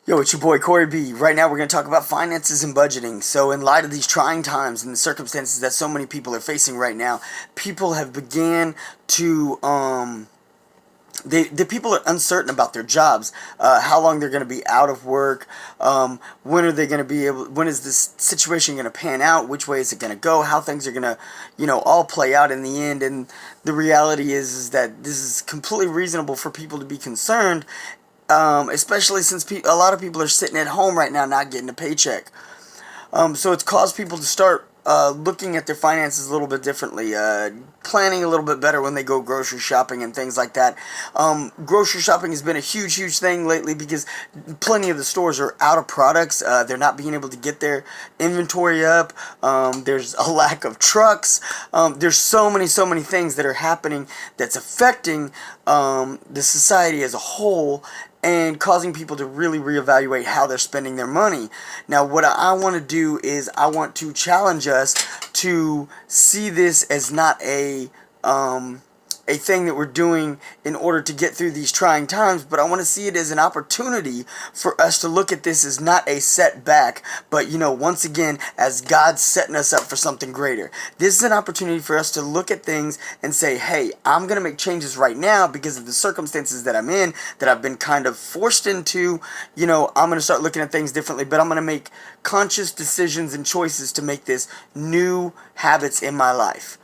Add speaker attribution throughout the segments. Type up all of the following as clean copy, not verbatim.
Speaker 1: Yo, it's your boy Corey B. Right now we're going to talk about finances and budgeting. So in light of these trying times and the circumstances that so many people are facing right now, people have began to, the people are uncertain about their jobs, how long they're going to be out of work, when are they going to be able, when is this situation going to pan out, which way is it going to go, how things are going to, all play out in the end. And the reality is that this is completely reasonable for people to be concerned. Especially since a lot of people are sitting at home right now not getting a paycheck. So it's caused people to start looking at their finances a little bit differently, planning a little bit better when they go grocery shopping and things like that. Grocery shopping has been a huge thing lately because plenty of the stores are out of products. They're not being able to get their inventory up. There's a lack of trucks. There's so many things that are happening that's affecting the society as a whole, and causing people to really reevaluate how they're spending their money. Now, what I want to do is I want to challenge us to see this as not a thing that we're doing in order to get through these trying times, but I want to see it as an opportunity for us to look at this as not a setback, but once again, as God setting us up for something greater. This is an opportunity for us to look at things and say, hey, I'm going to make changes right now because of the circumstances that I'm in, that I've been kind of forced into. I'm going to start looking at things differently, but I'm going to make conscious decisions and choices to make this new habits in my life.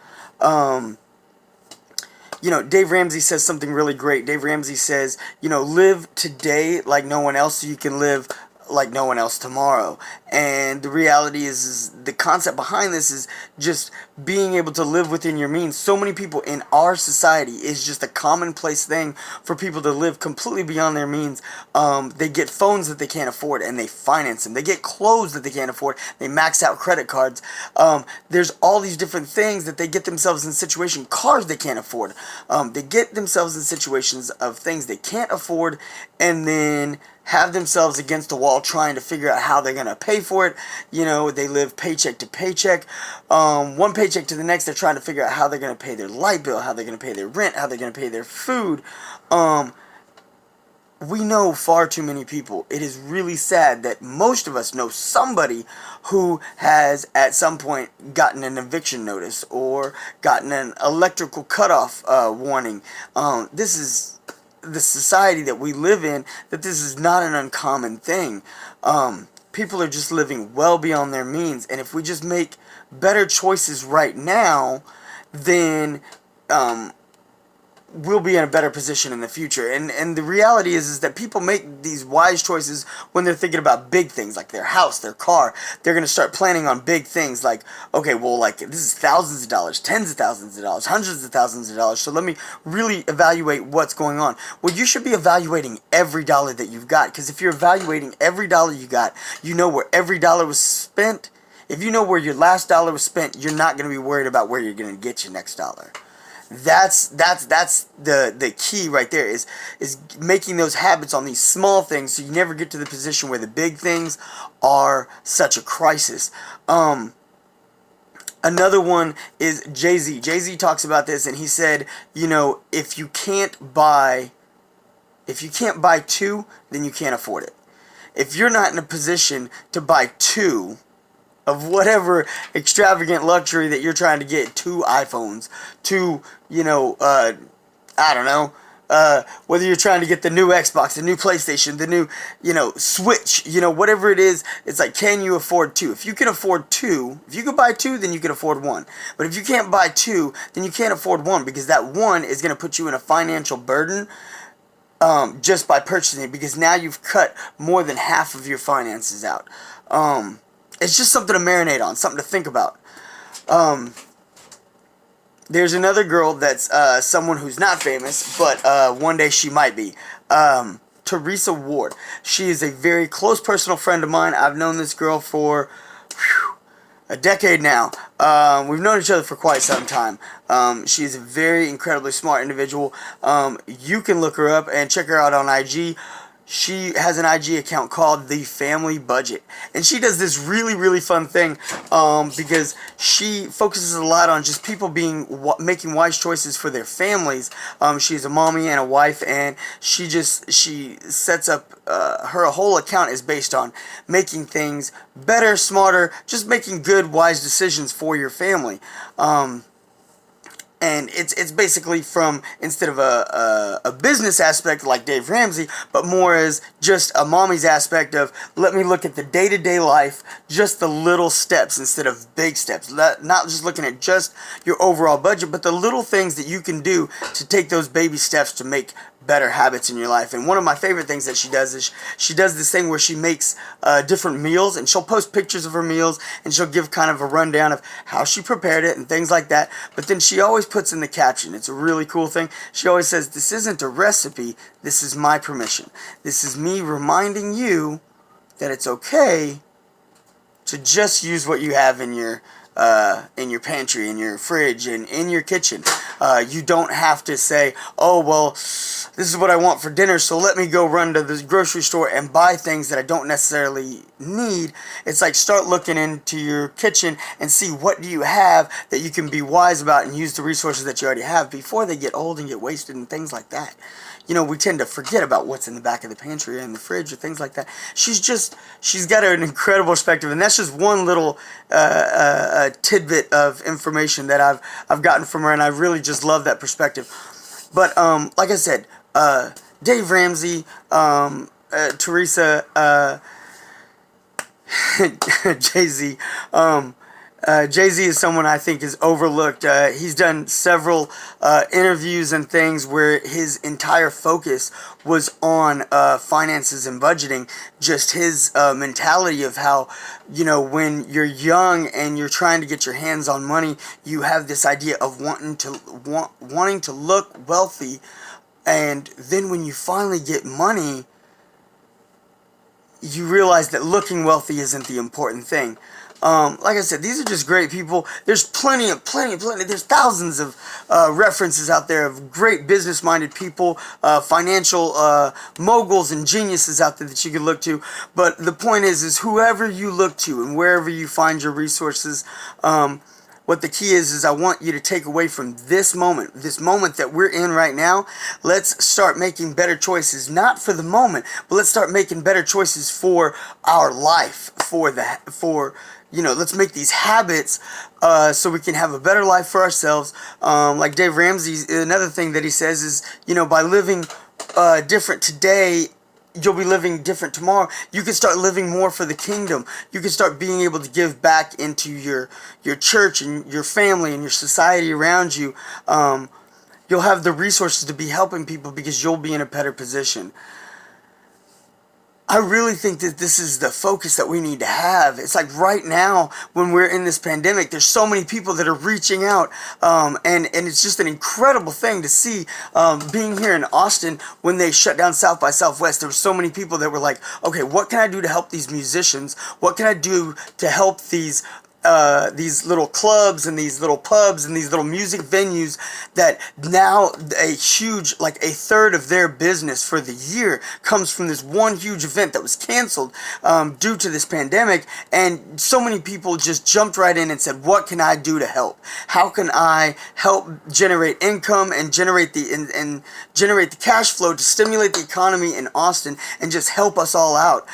Speaker 1: Dave Ramsey says something really great. Dave Ramsey says, live today like no one else so you can live like no one else tomorrow. And the reality is the concept behind this is just being able to live within your means. So many people in our society, is just a commonplace thing for people to live completely beyond their means. They get phones that they can't afford and they finance them. They get clothes that they can't afford. They max out credit cards. There's all these different things that they get themselves in situations. Cars they can't afford. They get themselves in situations of things they can't afford, and then have themselves against the wall trying to figure out how they're going to pay for it. They live paycheck to paycheck. One paycheck to the next, they're trying to figure out how they're going to pay their light bill, how they're going to pay their rent, how they're going to pay their food. We know far too many people. It is really sad that most of us know somebody who has at some point gotten an eviction notice or gotten an electrical cutoff warning. This is the society that we live in, that this is not an uncommon thing. People are just living well beyond their means, and if we just make better choices right now, then we'll be in a better position in the future. And the reality is that people make these wise choices when they're thinking about big things like their house, their car. They're going to start planning on big things like, okay, well, like, this is thousands of dollars, tens of thousands of dollars, hundreds of thousands of dollars, so let me really evaluate what's going on. Well, you should be evaluating every dollar that you've got, because if you're evaluating every dollar you got, you know where every dollar was spent. If you know where your last dollar was spent, you're not going to be worried about where you're going to get your next dollar. That's the key right there, is making those habits on these small things so you never get to the position where the big things are such a crisis. Another one is JayZ. JayZ talks about this, and he said, if you can't buy two, then you can't afford it. If you're not in a position to buy two of whatever extravagant luxury that you're trying to get, 2 iPhones, 2, I don't know, whether you're trying to get the new Xbox, the new PlayStation, the new, Switch, whatever it is, it's like, can you afford 2? If you can afford 2, if you can buy 2, then you can afford 1. But if you can't buy 2, then you can't afford 1, because that 1 is going to put you in a financial burden just by purchasing it, because now you've cut more than half of your finances out. It's just something to marinate on, something to think about. There's another girl that's someone who's not famous, but one day she might be. Teresa Ward. She is a very close personal friend of mine. I've known this girl for a decade now. We've known each other for quite some time. She's a very incredibly smart individual. You can look her up and check her out on IG. she has an IG account called The Family Budget, and she does this really, really fun thing, because she focuses a lot on just people making wise choices for their families. She's a mommy and a wife, and she sets up her whole account is based on making things better, smarter, just making good, wise decisions for your family. And it's basically from, instead of a business aspect like Dave Ramsey, but more as just a mommy's aspect of, let me look at the day-to-day life, just the little steps instead of big steps. Not just looking at just your overall budget, but the little things that you can do to take those baby steps to make better habits in your life. And one of my favorite things that she does is she does this thing where she makes different meals, and she'll post pictures of her meals, and she'll give kind of a rundown of how she prepared it and things like that. But then she always puts in the caption. It's a really cool thing. She always says, "This isn't a recipe, this is my permission. This is me reminding you that it's okay to just use what you have in your pantry, in your fridge, and in your kitchen. You don't have to say, oh, well, this is what I want for dinner, so let me go run to the grocery store and buy things that I don't necessarily need." It's like, start looking into your kitchen and see what do you have that you can be wise about and use the resources that you already have before they get old and get wasted and things like that. You know, we tend to forget about what's in the back of the pantry or in the fridge or things like that. She's got an incredible perspective, and that's just one little tidbit of information that I've gotten from her, and I really just love that perspective. But like I said, Dave Ramsey, Teresa, JayZ. JayZ is someone I think is overlooked. He's done several interviews and things where his entire focus was on finances and budgeting. Just his mentality of how, you know, when you're young and you're trying to get your hands on money, you have this idea of wanting to look wealthy, and then when you finally get money, you realize that looking wealthy isn't the important thing. Like I said, these are just great people. There's plenty. There's thousands of references out there of great business-minded people, financial moguls and geniuses out there that you can look to. But the point is whoever you look to and wherever you find your resources, what the key is I want you to take away from this moment that we're in right now. Let's start making better choices, not for the moment, but let's start making better choices for our life, let's make these habits so we can have a better life for ourselves. Like Dave Ramsey, another thing that he says is, by living different today, you'll be living different tomorrow. You can start living more for the kingdom. You can start being able to give back into your church and your family and your society around you. You'll have the resources to be helping people because you'll be in a better position. I really think that this is the focus that we need to have. It's like right now when we're in this pandemic, there's so many people that are reaching out, and it's just an incredible thing to see. Being here in Austin when they shut down South by Southwest, there were so many people that were like, okay, what can I do to help these musicians? What can I do to help these little clubs and these little pubs and these little music venues that now a third of their business for the year comes from this one huge event that was canceled due to this pandemic. And so many people just jumped right in and said, what can I do to help? How can I help generate income and generate the cash flow to stimulate the economy in Austin and just help us all out,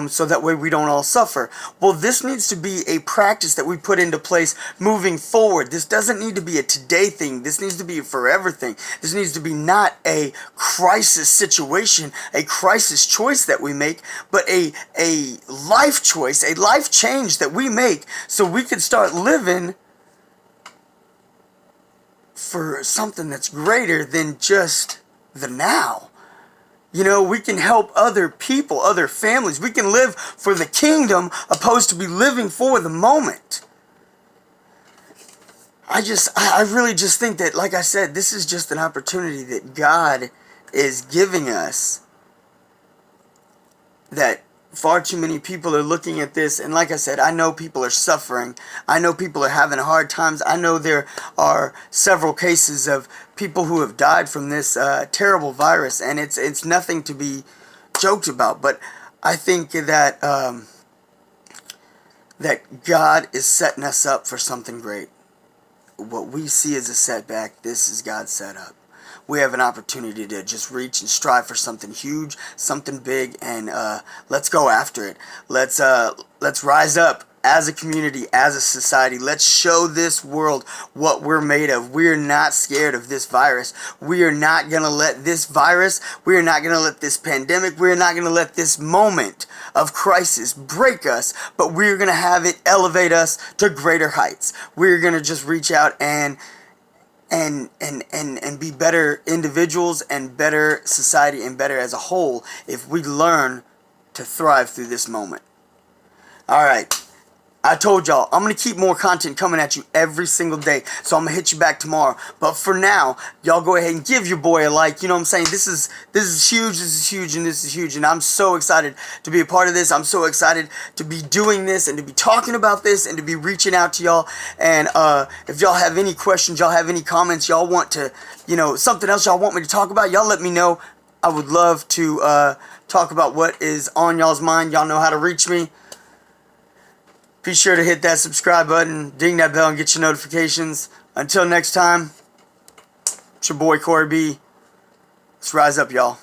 Speaker 1: so that way we don't all suffer? Well, this needs to be a practice that we put into place moving forward. This doesn't need to be a today thing. This needs to be a forever thing. This needs to be not a crisis situation, a crisis choice that we make, but a life choice, a life change that we make so we can start living for something that's greater than just the now. We can help other people, other families. We can live for the kingdom opposed to be living for the moment. I really just think that, like I said, this is just an opportunity that God is giving us, that far too many people are looking at this, and like I said, I know people are suffering. I know people are having hard times. I know there are several cases of people who have died from this terrible virus, and it's nothing to be joked about. But I think that that God is setting us up for something great. What we see as a setback, this is God's setup. We have an opportunity to just reach and strive for something huge, something big, and let's go after it. Let's rise up as a community, as a society. Let's show this world what we're made of. We're not scared of this virus. We are not going to let this virus, we are not going to let this pandemic, we are not going to let this moment of crisis break us, but we're going to have it elevate us to greater heights. We're going to just reach out and be better individuals and better society and better as a whole if we learn to thrive through this moment. Alright, I told y'all, I'm going to keep more content coming at you every single day, so I'm going to hit you back tomorrow. But for now, y'all go ahead and give your boy a like. You know what I'm saying? This is huge, and I'm so excited to be a part of this. I'm so excited to be doing this and to be talking about this and to be reaching out to y'all. And if y'all have any questions, y'all have any comments, y'all want to, something else y'all want me to talk about, y'all let me know. I would love to talk about what is on y'all's mind. Y'all know how to reach me. Be sure to hit that subscribe button, ding that bell, and get your notifications. Until next time, it's your boy Corey B. Let's rise up, y'all.